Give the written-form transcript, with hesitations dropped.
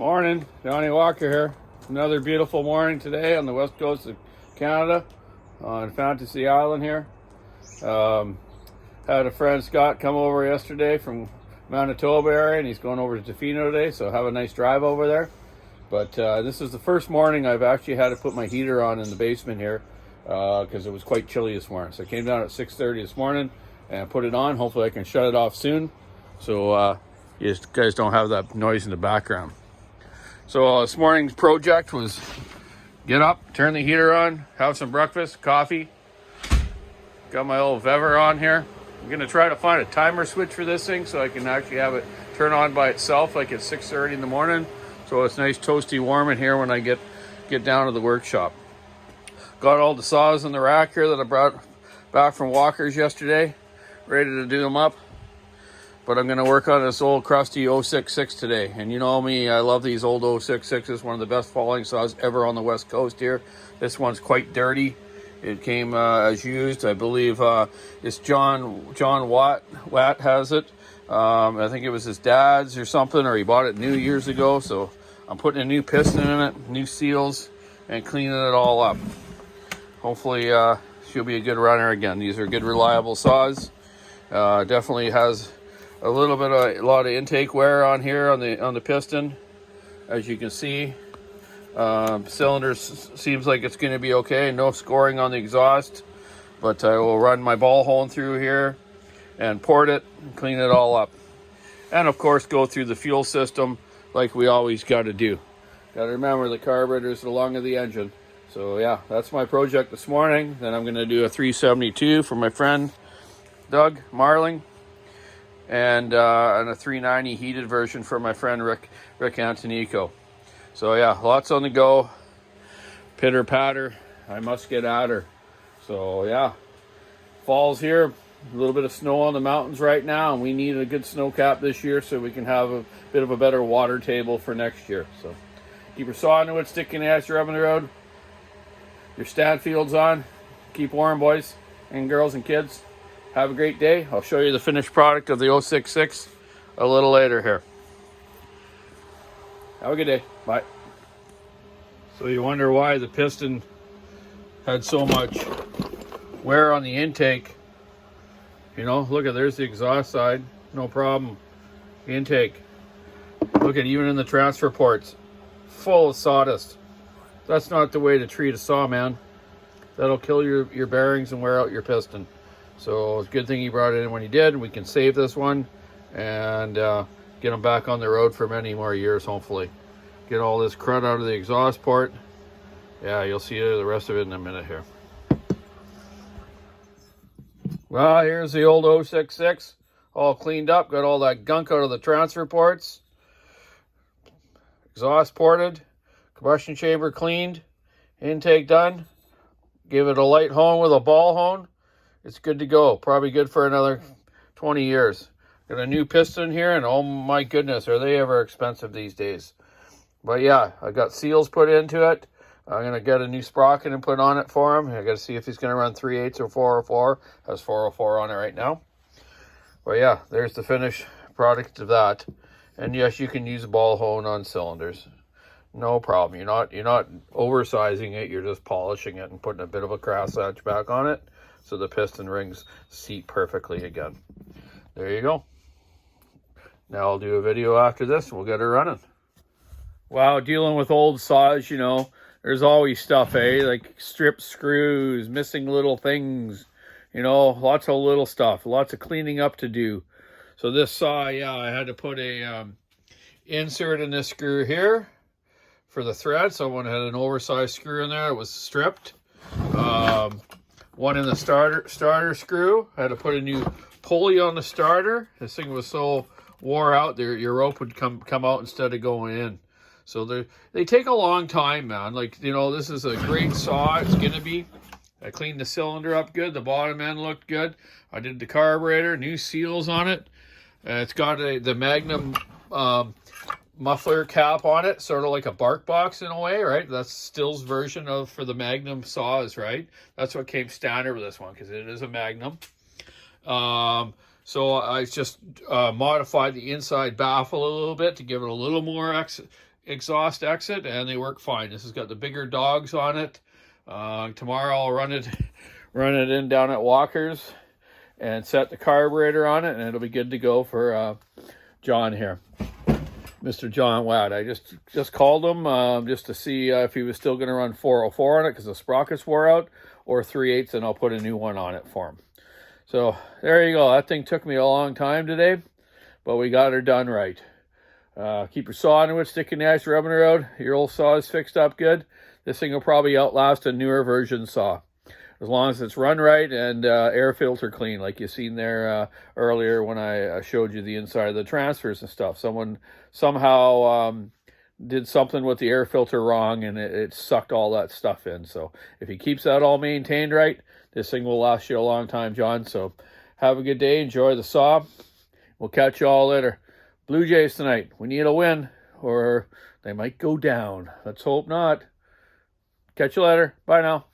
Morning, Donny Walker here. Another beautiful morning today on the west coast of Canada on Fantasy Island here. Had a friend Scott come over yesterday from Manitoba area, and he's going over to Tofino today, so have a nice drive over there. But this is the first morning I've actually had to put my heater on in the basement here because it was quite chilly this morning. So I came down at 6:30 this morning and put it on. Hopefully I can shut it off soon so you guys don't have that noise in the background. So this morning's project was get up, turn the heater on, have some breakfast, coffee. Got my old Vever on here. I'm going to try to find a timer switch for this thing so I can actually have it turn on by itself like at 6:30 in the morning. So it's nice toasty warm in here when I get down to the workshop. Got all the saws in the rack here that I brought back from Walker's yesterday, ready to do them up. But I'm going to work on this old crusty 066 today. And you know me, I love these old 066s. One of the best falling saws ever on the west coast here. This one's quite dirty. It came as used. I believe it's John Watt has it. I think it was his dad's or something, or he bought it new years ago. So I'm putting a new piston in it, new seals, and cleaning it all up. Hopefully she'll be a good runner again. These are good, reliable saws. Definitely has a lot of intake wear on here on the piston, as you can see. Cylinder seems like it's going to be okay. No scoring on the exhaust, but I will run my ball hole through here and port it and clean it all up. And of course go through the fuel system like we always got to do. Got to remember the carburetor is the lung of the engine. So yeah, that's my project this morning. Then I'm going to do a 372 for my friend Doug Marling. And a 390 heated version for my friend Rick Antonico. So yeah, lots on the go. Pitter patter. I must get at her. So yeah, fall's here. A little bit of snow on the mountains right now, and we need a good snow cap this year so we can have a bit of a better water table for next year. So keep your saw into it, stick in as you're up on the road. Your Stanfield's on. Keep warm, boys and girls and kids. Have a great day. I'll show you the finished product of the 066 a little later here. Have a good day. Bye. So you wonder why the piston had so much wear on the intake. You know, look at, there's the exhaust side. No problem. The intake. Look at, even in the transfer ports, full of sawdust. That's not the way to treat a saw, man. That'll kill your bearings and wear out your piston. So it's a good thing he brought it in when he did. We can save this one and get them back on the road for many more years, hopefully. Get all this crud out of the exhaust port. Yeah, you'll see the rest of it in a minute here. Well, here's the old 066, all cleaned up. Got all that gunk out of the transfer ports. Exhaust ported. Combustion chamber cleaned. Intake done. Give it a light hone with a ball hone. It's good to go. Probably good for another 20 years. Got a new piston here, and oh my goodness, are they ever expensive these days. But yeah, I got seals put into it. I'm going to get a new sprocket and put on it for him. I got to see if he's going to run 3/8 or 404. Has 404 on it right now. But yeah, there's the finished product of that. And yes, you can use a ball hone on cylinders. No problem. You're not oversizing it. You're just polishing it and putting a bit of a cross hatch back on it, so the piston rings seat perfectly again. There you go. Now I'll do a video after this and we'll get her running. Wow, dealing with old saws, you know, there's always stuff, like stripped screws, missing little things, you know, lots of little stuff, lots of cleaning up to do. So this saw, yeah, I had to put a insert in this screw here for the thread. Someone had an oversized screw in there. It was stripped. One in the starter screw. I had to put a new pulley on the starter. This thing was so wore out there, your rope would come out instead of going in. So they take a long time, man. Like, you know, this is a great saw. It's gonna be. I cleaned the cylinder up good. The bottom end looked good. I did the carburetor, new seals on it. It's got the Magnum muffler cap on it, sort of like a bark box in a way, right? That's Stihl's version for the Magnum saws, right? That's what came standard with this one because it is a Magnum. So I just modified the inside baffle a little bit to give it a little more exhaust exit, and they work fine. This has got the bigger dogs on it. Tomorrow I'll run it in down at Walker's and set the carburetor on it, and it'll be good to go for John here, Mr. John Watt. I just called him just to see if he was still going to run 404 on it because the sprockets wore out, or 3/8, and I'll put a new one on it for him. So there you go. That thing took me a long time today, but we got her done right. Keep your saw into it, sticking the ice, rubbing her out. Your old saw is fixed up good. This thing will probably outlast a newer version saw, as long as it's run right and air filter clean, like you seen there earlier when I showed you the inside of the transfers and stuff. Someone somehow did something with the air filter wrong, and it sucked all that stuff in. So if he keeps that all maintained right, this thing will last you a long time, John. So have a good day. Enjoy the saw. We'll catch you all later. Blue Jays tonight. We need a win, or they might go down. Let's hope not. Catch you later. Bye now.